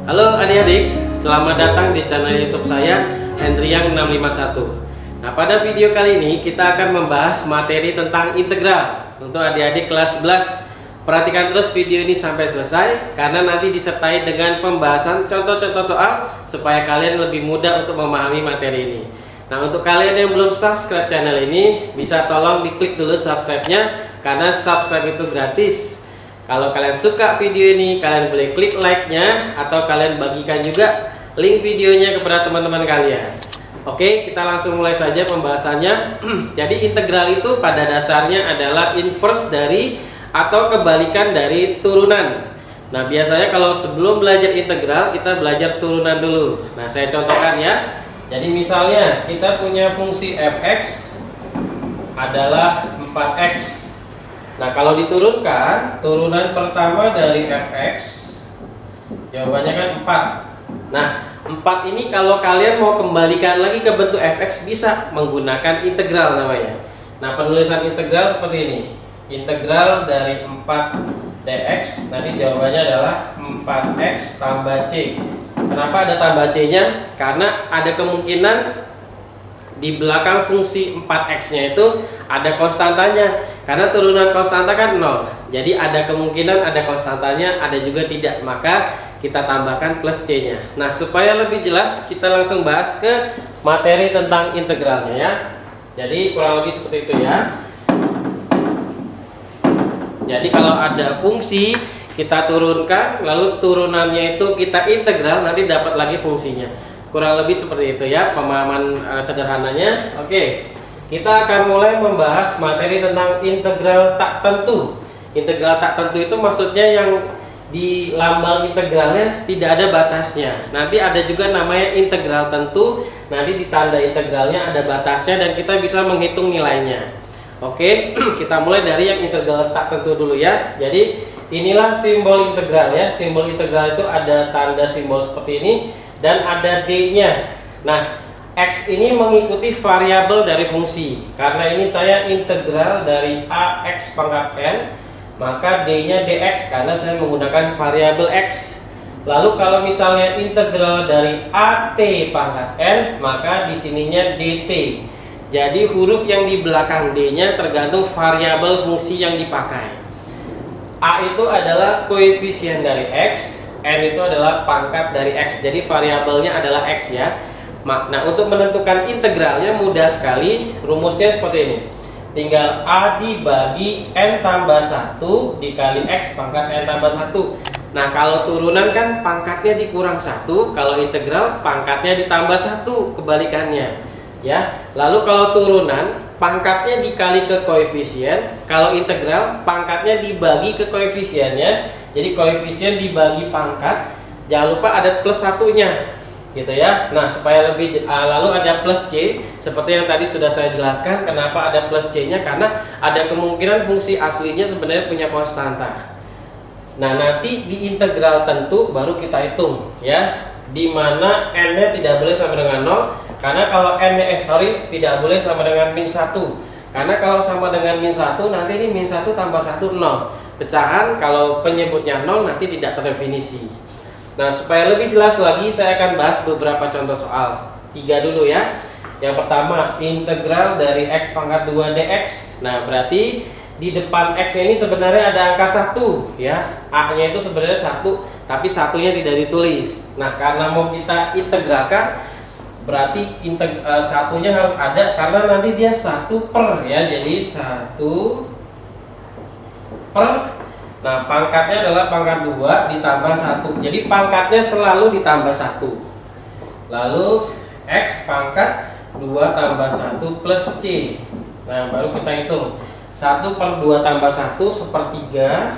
Halo adik-adik, selamat datang di channel YouTube saya, Hendriang 651. Nah, pada video kali ini kita akan membahas materi tentang integral. Untuk adik-adik kelas 11, perhatikan terus video ini sampai selesai karena nanti disertai dengan pembahasan contoh-contoh soal supaya kalian lebih mudah untuk memahami materi ini. Nah, untuk kalian yang belum subscribe channel ini, bisa tolong diklik dulu subscribe-nya karena subscribe itu gratis. Kalau kalian suka video ini, kalian boleh klik like-nya atau kalian bagikan juga link videonya kepada teman-teman kalian. Oke, kita langsung mulai saja pembahasannya. Jadi integral itu pada dasarnya adalah inverse dari atau kebalikan dari turunan. Nah, biasanya kalau sebelum belajar integral, kita belajar turunan dulu. Nah, saya contohkan ya. Jadi misalnya kita punya fungsi fx adalah 4x. Nah, kalau diturunkan, turunan pertama dari fx, jawabannya kan 4. Nah, 4 ini kalau kalian mau kembalikan lagi ke bentuk fx, bisa menggunakan integral namanya. Nah, penulisan integral seperti ini. Integral dari 4 dx, nanti jawabannya adalah 4x tambah c. Kenapa ada tambah c-nya? Karena ada kemungkinan di belakang fungsi 4x-nya itu ada konstantanya. Karena turunan konstanta kan 0. Jadi ada kemungkinan ada konstantanya, ada juga tidak. Maka kita tambahkan plus c-nya. Nah, supaya lebih jelas kita langsung bahas ke materi tentang integralnya ya. Jadi kurang lebih seperti itu ya. Jadi kalau ada fungsi kita turunkan, lalu turunannya itu kita integral, nanti dapat lagi fungsinya. Kurang lebih seperti itu ya pemahaman sederhananya. Oke, kita akan mulai membahas materi tentang integral tak tentu. Integral tak tentu itu maksudnya yang di lambang integralnya tidak ada batasnya. Nanti ada juga namanya integral tentu, nanti di tanda integralnya ada batasnya dan kita bisa menghitung nilainya. Oke, kita mulai dari yang integral tak tentu dulu ya. Jadi inilah simbol integral ya. Simbol integral itu ada tanda simbol seperti ini dan ada d-nya. Nah, x ini mengikuti variabel dari fungsi. Karena ini saya integral dari ax pangkat n, maka d-nya dx karena saya menggunakan variabel x. Lalu kalau misalnya integral dari at pangkat n, maka di sininya dt. Jadi huruf yang di belakang d-nya tergantung variabel fungsi yang dipakai. A itu adalah koefisien dari x, n itu adalah pangkat dari x. Jadi variabelnya adalah x ya. Nah, untuk menentukan integralnya mudah sekali. Rumusnya seperti ini. Tinggal a dibagi n tambah 1 dikali x pangkat n tambah 1. Nah, kalau turunan kan pangkatnya dikurang 1, kalau integral pangkatnya ditambah 1, kebalikannya. Ya, lalu kalau turunan pangkatnya dikali ke koefisien, kalau integral pangkatnya dibagi ke koefisiennya. Jadi koefisien dibagi pangkat, jangan lupa ada plus satunya, gitu ya. Nah, supaya lebih lalu ada plus c, seperti yang tadi sudah saya jelaskan. Kenapa ada plus c-nya? Karena ada kemungkinan fungsi aslinya sebenarnya punya konstanta. Nah, nanti di integral tentu baru kita hitung, ya. Di mana n-nya tidak boleh sama dengan 0. Karena kalau n-nya tidak boleh sama dengan min 1. Karena kalau sama dengan min 1, nanti ini min 1 tambah 1 0. Pecahan kalau penyebutnya 0 nanti tidak terdefinisi. Nah, supaya lebih jelas lagi saya akan bahas beberapa contoh soal. 3 dulu ya. Yang pertama, integral dari x pangkat 2 dx. Nah, berarti di depan x ini sebenarnya ada angka 1 ya. A-nya itu sebenarnya 1, tapi satunya tidak ditulis. Nah, karena mau kita integralkan, berarti satunya harus ada karena nanti dia 1 per ya. Jadi 1 per, nah pangkatnya adalah pangkat 2 ditambah 1. Jadi pangkatnya selalu ditambah 1. Lalu x pangkat 2 tambah 1 plus c. Nah, baru kita hitung 1 per 2 tambah 1 sepertiga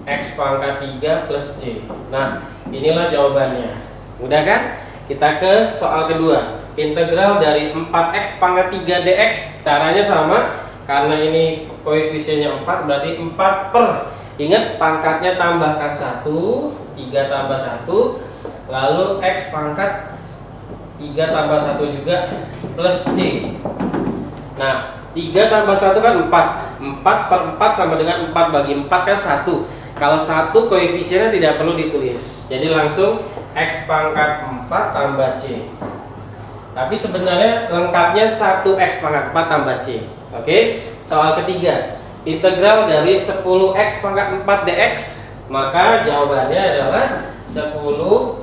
x pangkat 3 plus c. Nah, inilah jawabannya. Mudah kan? Kita ke soal kedua. Integral dari 4x pangkat 3 dx. Caranya sama. Karena ini koefisiennya 4, berarti 4 per. Ingat pangkatnya tambahkan 1, 3 tambah 1. Lalu x pangkat 3 tambah 1 juga plus c. Nah, 3 tambah 1 kan 4. 4 per 4 sama dengan 4 bagi 4 kan 1. Kalau 1 koefisiennya tidak perlu ditulis. Jadi langsung X pangkat 4 tambah C. Tapi sebenarnya lengkapnya 1X pangkat 4 tambah C. Oke, soal ketiga. Integral dari 10X pangkat 4 dx. Maka jawabannya adalah 10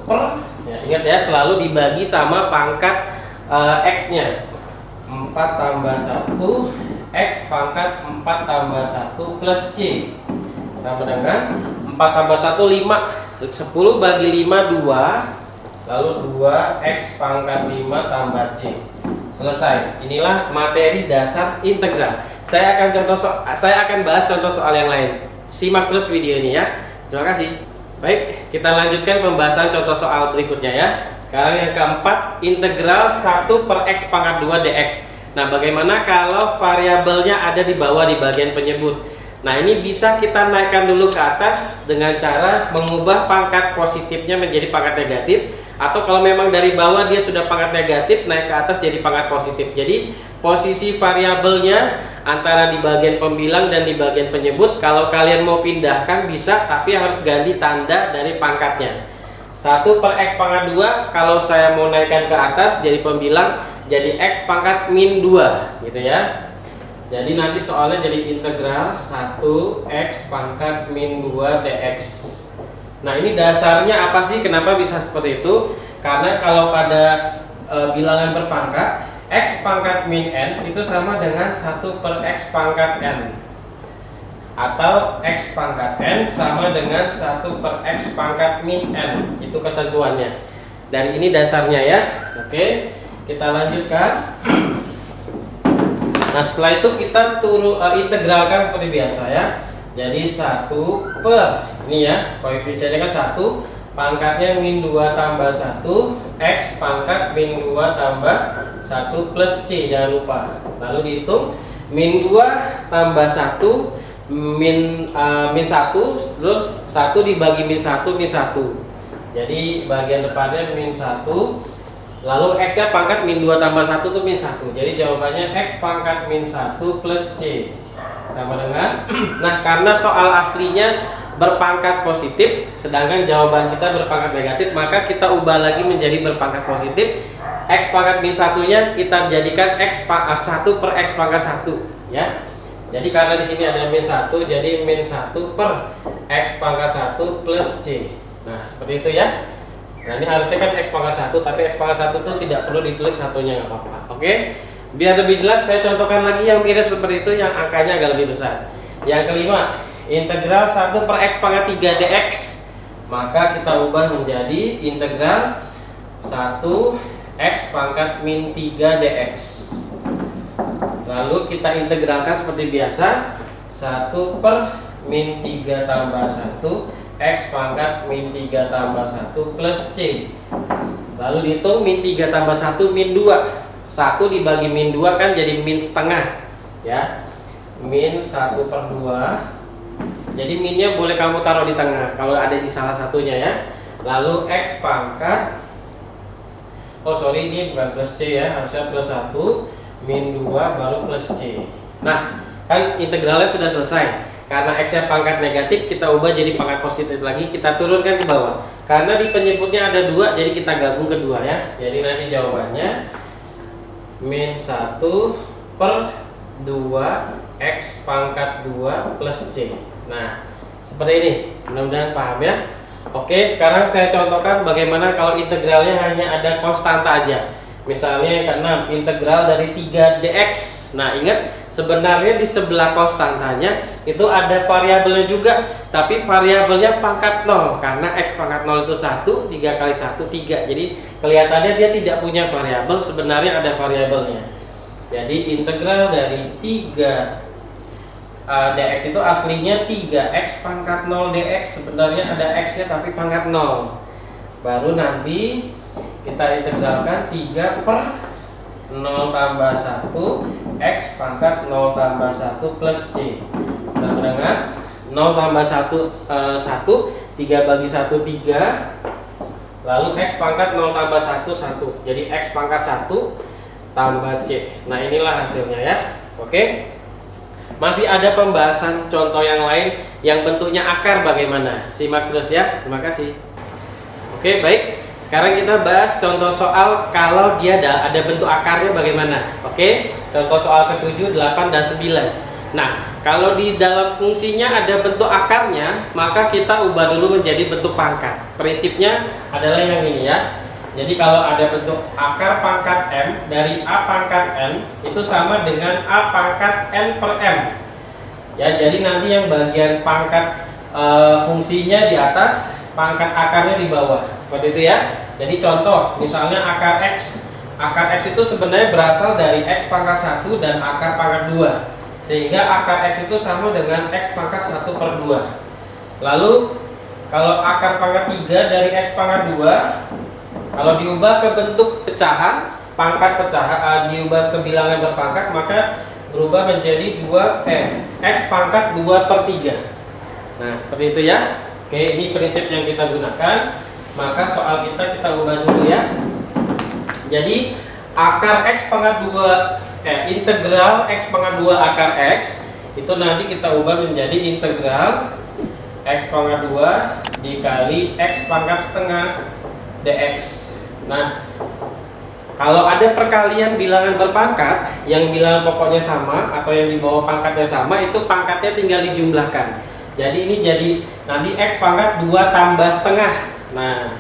per, ya, ingat ya, selalu dibagi sama pangkat X-nya. 4 tambah 1 X pangkat 4 tambah 1 plus C sama dengan 4 tambah 1 5. 10 bagi 5 2, lalu 2X pangkat 5 tambah C. Selesai. Inilah materi dasar integral. Saya akan bahas contoh soal yang lain. Simak terus video ini ya. Terima kasih. Baik, kita lanjutkan pembahasan contoh soal berikutnya ya. Sekarang yang keempat, integral 1 per X pangkat 2 dx. Nah, bagaimana kalau variabelnya ada di bawah di bagian penyebut? Nah, ini bisa kita naikkan dulu ke atas dengan cara mengubah pangkat positifnya menjadi pangkat negatif. Atau kalau memang dari bawah dia sudah pangkat negatif, naik ke atas jadi pangkat positif. Jadi posisi variabelnya antara di bagian pembilang dan di bagian penyebut, kalau kalian mau pindahkan bisa, tapi harus ganti tanda dari pangkatnya. 1 per X pangkat 2, kalau saya mau naikkan ke atas jadi pembilang, jadi X pangkat min 2 gitu ya. Jadi nanti soalnya jadi integral 1X pangkat min 2 dx. Nah, ini dasarnya apa sih? Kenapa bisa seperti itu? Karena kalau pada bilangan berpangkat, X pangkat min N itu sama dengan 1 per X pangkat N, atau X pangkat N sama dengan 1 per X pangkat min N. Itu ketentuannya. Dan ini dasarnya ya. Oke, kita lanjutkan. Nah, setelah itu kita integralkan seperti biasa ya. Jadi 1 per, ini ya, koefisiennya kan 1, pangkatnya min 2 tambah 1, X pangkat min 2 tambah 1 plus C, jangan lupa. Lalu dihitung, min 2 tambah 1, min 1, terus 1 dibagi min 1, min 1. Jadi bagian depannya min 1, lalu X nya pangkat min 2 tambah 1 itu min 1. Jadi jawabannya X pangkat min 1 plus C sama dengan nah, karena soal aslinya berpangkat positif, sedangkan jawaban kita berpangkat negatif, maka kita ubah lagi menjadi berpangkat positif. X pangkat min 1 nya kita jadikan X 1 per X pangkat 1 ya. Jadi karena di sini ada min 1, jadi min 1 per X pangkat 1 plus C. Nah, seperti itu ya. Nah, ini harusnya kan X pangkat 1, tapi X pangkat 1 itu tidak perlu ditulis satunya, nggak apa-apa. Oke, biar lebih jelas saya contohkan lagi yang mirip seperti itu, yang angkanya agak lebih besar. Yang kelima, integral 1 per X pangkat 3 dx. Maka kita ubah menjadi integral 1 X pangkat min 3 dx. Lalu kita integralkan seperti biasa, 1 per min 3 tambah 1 X pangkat min 3 tambah 1 plus C. Lalu dihitung min 3 tambah 1 min 2. 1 dibagi min 2 kan jadi min setengah ya. Min 1 per 2. Jadi minnya boleh kamu taruh di tengah kalau ada di salah satunya ya. Lalu X pangkat, oh sorry, ini bukan plus C ya, harusnya plus 1 min 2 baru plus C. Nah, kan integralnya sudah selesai. Karena X nya pangkat negatif, kita ubah jadi pangkat positif lagi, kita turunkan ke bawah. Karena di penyebutnya ada 2, jadi kita gabung kedua ya. Jadi nanti jawabannya min 1 per 2 X pangkat 2 plus C. Nah, seperti ini, mudah-mudahan paham ya. Oke, sekarang saya contohkan bagaimana kalau integralnya hanya ada konstanta aja. Misalnya yang keenam, integral dari 3 dx. Nah, ingat, sebenarnya di sebelah konstantanya itu ada variabelnya juga, tapi variabelnya pangkat 0 karena X pangkat 0 itu 1, 3 kali 1 3. Jadi kelihatannya dia tidak punya variabel, sebenarnya ada variabelnya. Jadi integral dari 3 dx itu aslinya 3X pangkat 0 dx, sebenarnya ada X nya tapi pangkat 0. Baru nanti kita integralkan 3 per 0 tambah 1 X pangkat 0 tambah 1 plus C sama dengan 0 tambah 1 1, 3 bagi 1 3, lalu X pangkat 0 tambah 1 1, jadi X pangkat 1 tambah C. Nah, inilah hasilnya ya. Oke, Masih ada pembahasan contoh yang lain yang bentuknya akar bagaimana. Simak terus ya. Terima kasih. Oke, baik. Sekarang kita bahas contoh soal kalau dia ada bentuk akarnya bagaimana. Oke, contoh soal ke-7, 8, dan 9. Nah, kalau di dalam fungsinya ada bentuk akarnya, maka kita ubah dulu menjadi bentuk pangkat. Prinsipnya adalah yang ini ya. Jadi kalau ada bentuk akar pangkat M dari A pangkat N itu sama dengan A pangkat N per M. Ya, jadi nanti yang bagian pangkat fungsinya di atas, pangkat akarnya di bawah. Seperti itu ya. Jadi contoh, misalnya akar X. Akar X itu sebenarnya berasal dari X pangkat 1 dan akar pangkat 2. Sehingga akar X itu sama dengan X pangkat 1 per 2. Lalu kalau akar pangkat 3 dari X pangkat 2, kalau diubah ke bentuk pecahan, pangkat pecahan diubah ke bilangan berpangkat, maka berubah menjadi X pangkat 2 per 3. Nah, seperti itu ya. Oke, ini prinsip yang kita gunakan. Maka soal kita ubah dulu ya. Jadi akar X pangkat 2, integral X pangkat 2 akar X itu nanti kita ubah menjadi integral X pangkat 2 dikali X pangkat setengah dx. Nah, kalau ada perkalian bilangan berpangkat yang bilangan pokoknya sama atau yang di bawah pangkatnya sama, itu pangkatnya tinggal dijumlahkan. Jadi ini jadi nanti X pangkat 2 tambah setengah. Nah,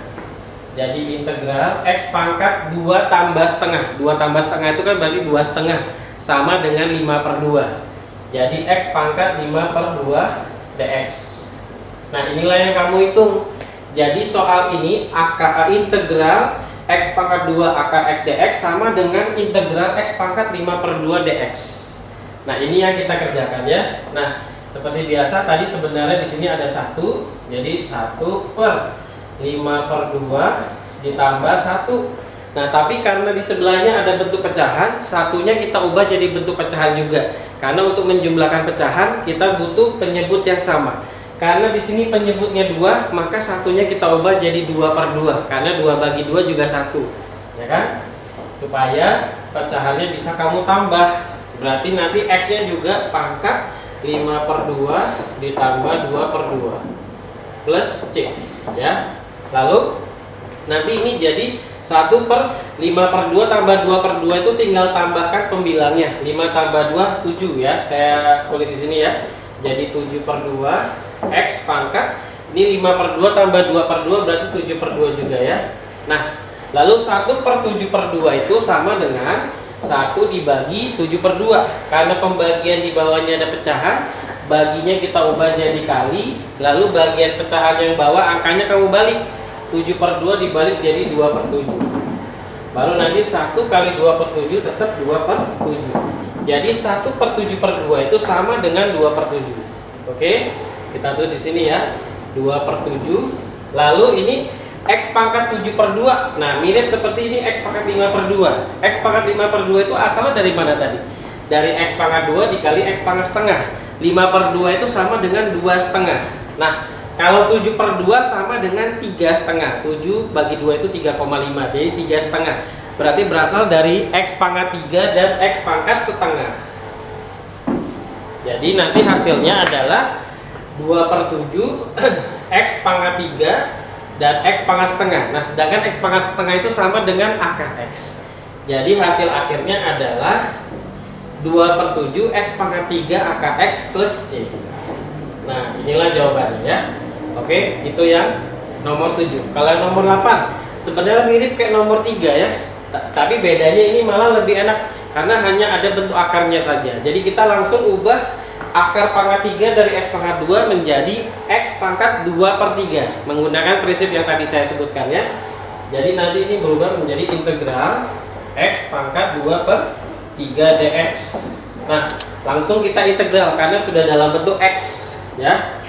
jadi integral X pangkat 2 tambah setengah. 2 tambah setengah itu kan berarti 2 setengah, sama dengan 5 per 2. Jadi X pangkat 5 per 2 dx. Nah, inilah yang kamu hitung. Jadi soal ini integral X pangkat 2 akar X dx sama dengan integral X pangkat 5 per 2 dx. Nah, ini yang kita kerjakan ya. Nah, seperti biasa tadi sebenarnya di sini ada 1. Jadi 1 per 5 per 2 ditambah 1. Nah, tapi karena di sebelahnya ada bentuk pecahan, satunya kita ubah jadi bentuk pecahan juga. Karena untuk menjumlahkan pecahan kita butuh penyebut yang sama. Karena di sini penyebutnya 2, maka satunya kita ubah jadi 2 per 2. Karena 2 bagi 2 juga 1. Ya kan? Supaya pecahannya bisa kamu tambah. Berarti nanti X-nya juga pangkat 5 per 2 ditambah 2 per 2 plus C. Ya. Lalu nanti ini jadi 1 per 5 per 2 tambah 2 per 2 itu tinggal tambahkan pembilangnya. 5 tambah 2, 7 ya. Saya tulis di sini ya. Jadi 7 per 2 X pangkat, ini 5 per 2 tambah 2 per 2 berarti 7 per 2 juga ya. Nah, lalu 1 per 7 per 2 itu sama dengan 1 dibagi 7 per 2. Karena pembagian di bawahnya ada pecahan, baginya kita ubah jadi kali. Lalu bagian pecahan yang bawah angkanya kamu balik, 7 per 2 dibalik jadi 2 per 7. Baru nanti 1 kali 2 per 7 tetap 2 per 7. Jadi 1 per 7 per 2 itu sama dengan 2 per 7. Oke, kita tulis di sini ya, 2 per 7. Lalu ini X pangkat 7 per 2. Nah, mirip seperti ini X pangkat 5 per 2. X pangkat 5 per 2 itu asalnya dari mana tadi? Dari X pangkat 2 dikali X pangkat setengah. 5 per 2 itu sama dengan 2 setengah. Nah, kalau 7 per 2 sama dengan 3 setengah. 7 bagi 2 itu 3,5. Jadi 3 setengah. Berarti berasal dari X pangkat 3 dan X pangkat setengah. Jadi nanti hasilnya adalah 2 per 7 X pangkat 3 dan X pangkat setengah. Nah, sedangkan X pangkat setengah itu sama dengan akar X. Jadi hasil akhirnya adalah 2 per 7 X pangkat 3 akar X plus C. Nah, inilah jawabannya ya. Oke, itu yang nomor 7. Kalau yang nomor 8 sebenarnya mirip kayak nomor 3 ya. Tapi bedanya ini malah lebih enak karena hanya ada bentuk akarnya saja. Jadi kita langsung ubah akar pangkat 3 dari X pangkat 2 menjadi X pangkat 2 per 3 menggunakan prinsip yang tadi saya sebutkan ya. Jadi nanti ini berubah menjadi integral X pangkat 2 per 3 dx. Nah, langsung kita integral karena sudah dalam bentuk X ya.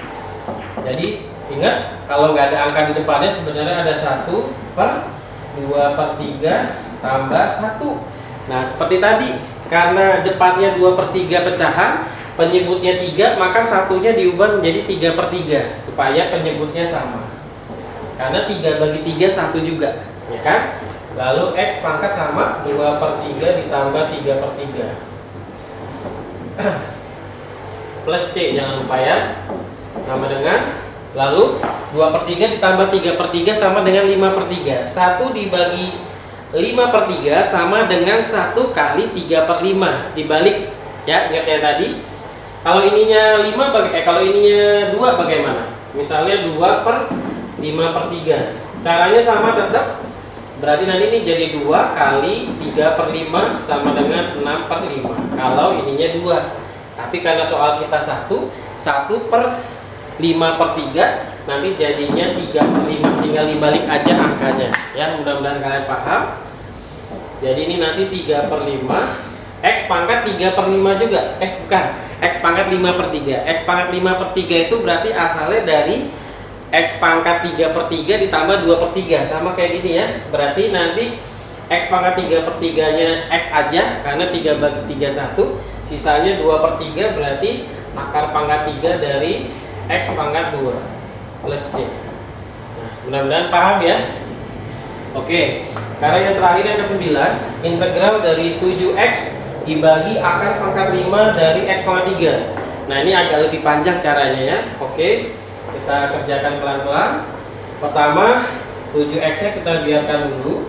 Jadi ingat, kalau nggak ada angka di depannya sebenarnya ada 1 per 2 per 3 tambah 1. Nah, seperti tadi, karena depannya 2 per 3 pecahan, penyebutnya 3, maka satunya diubah menjadi 3 per 3 supaya penyebutnya sama. Karena 3 bagi 3 1 juga, ya kan? Lalu X pangkat sama 2 per 3 ditambah 3 per 3. plus C, jangan lupa ya. Sama dengan, lalu 2/3 ditambah 3/3 sama dengan 5/3. 1 dibagi 5/3 sama dengan 1 kali 3/5 dibalik ya, ingat ya tadi. Kalau ininya 5 kalau ininya 2 bagaimana? Misalnya 2/5/3. Caranya sama tetap. Berarti nanti ini jadi 2 kali 3/5 sama dengan 6/5 kalau ininya 2. Tapi karena soal kita 1/5/3, nanti jadinya 3/5, tinggal dibalik aja angkanya ya. Mudah-mudahan kalian paham. Jadi ini nanti 3/5, X pangkat 3/5 juga, bukan, X pangkat 5/3. X pangkat 5/3 itu berarti asalnya dari X pangkat 3/3 ditambah 2/3, sama kayak gini ya. Berarti nanti X pangkat 3/3 nya X aja, karena 3 bagi 3 1, sisanya 2/3, berarti akar pangkat 3 dari X pangkat 2 plus C. Nah, mudah-mudahan paham ya. Oke, sekarang yang terakhir yang ke-9, integral dari 7X dibagi akar pangkat 5 dari X pangkat 3. Nah, ini agak lebih panjang caranya ya. Oke, kita kerjakan pelan-pelan. Pertama, 7X nya kita biarkan dulu.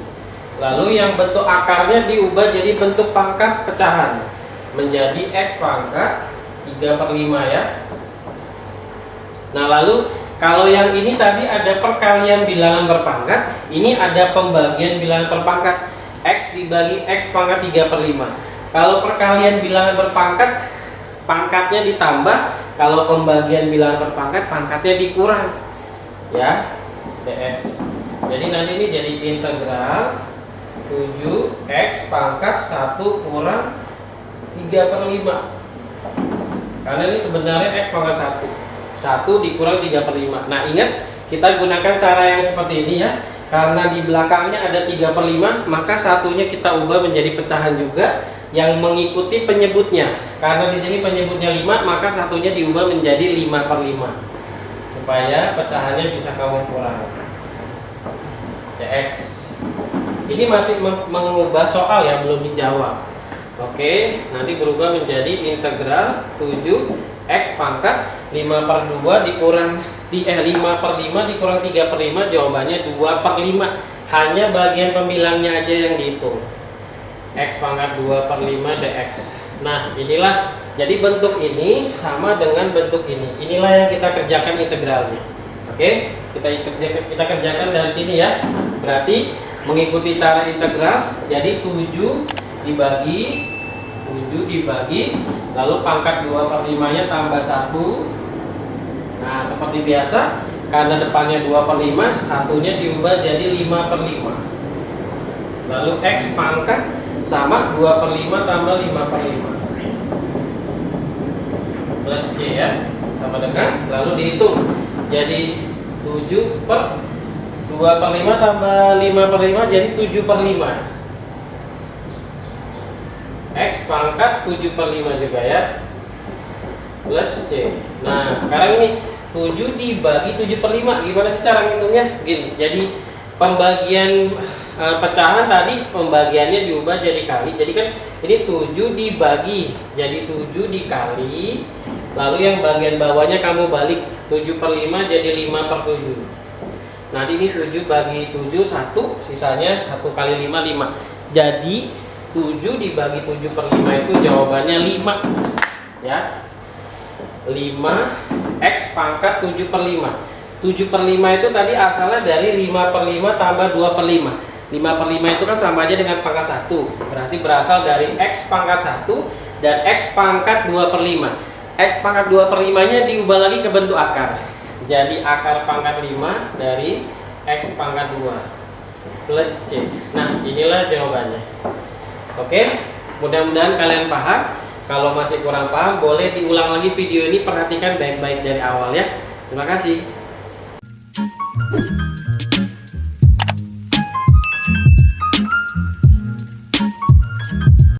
Lalu yang bentuk akarnya diubah jadi bentuk pangkat pecahan, menjadi X pangkat 3/5 ya. Nah, lalu kalau yang ini tadi ada perkalian bilangan berpangkat, ini ada pembagian bilangan berpangkat, X dibagi X pangkat 3/5. Kalau perkalian bilangan berpangkat, pangkatnya ditambah. Kalau pembagian bilangan berpangkat, pangkatnya dikurang ya, dx. Jadi nanti ini jadi integral 7X pangkat 1 kurang 3/5. Karena ini sebenarnya X pangkat 1 dikurang 3/5. Nah, ingat, kita gunakan cara yang seperti ini ya. Karena di belakangnya ada 3/5, maka satunya kita ubah menjadi pecahan juga yang mengikuti penyebutnya. Karena di sini penyebutnya 5, maka satunya diubah menjadi 5/5 supaya pecahannya bisa kamu kurang. dx. Ini masih mengubah soal ya, belum dijawab. Oke, nanti berubah menjadi integral 7X pangkat 5/2 dikurang 5/5 dikurang 3/5, jawabannya 2/5. Hanya bagian pembilangnya aja yang dihitung. X pangkat 2/5 dx. Nah, inilah, jadi bentuk ini sama dengan bentuk ini. Inilah yang kita kerjakan integralnya. Oke, kita kerjakan dari sini ya. Berarti mengikuti cara integral, jadi 7 dibagi, lalu pangkat 2/5 nya tambah 1. Nah, seperti biasa, karena depannya 2/5, satunya diubah jadi 5/5. Lalu X pangkat sama 2/5 tambah 5/5 plus C ya, sama dengan, lalu dihitung jadi 2/5 tambah 5/5 jadi 7/5. X pangkat 7/5 juga ya, plus C. Nah, sekarang ini 7 dibagi 7/5, gimana sih cara ngitungnya? Gini, jadi pembagian pecahan tadi pembagiannya diubah jadi kali. Jadi kan ini 7 dibagi, jadi 7 dikali. Lalu yang bagian bawahnya kamu balik, 7/5 jadi 5/7. Nanti ini 7 bagi 7 1, sisanya 1 kali 5 5. Jadi 7 dibagi 7/5 itu jawabannya 5 ya. 5 X pangkat 7/5. 7/5 itu tadi asalnya dari 5/5 tambah 2/5. 5/5 itu kan sama aja dengan pangkat 1. Berarti berasal dari X pangkat 1 dan X pangkat 2/5. X pangkat 2/5 nya diubah lagi ke bentuk akar. Jadi akar pangkat 5 dari X pangkat 2 plus C. Nah, inilah jawabannya. Oke, mudah-mudahan kalian paham. Kalau masih kurang paham, boleh diulang lagi video ini, perhatikan baik-baik dari awal ya. Terima kasih.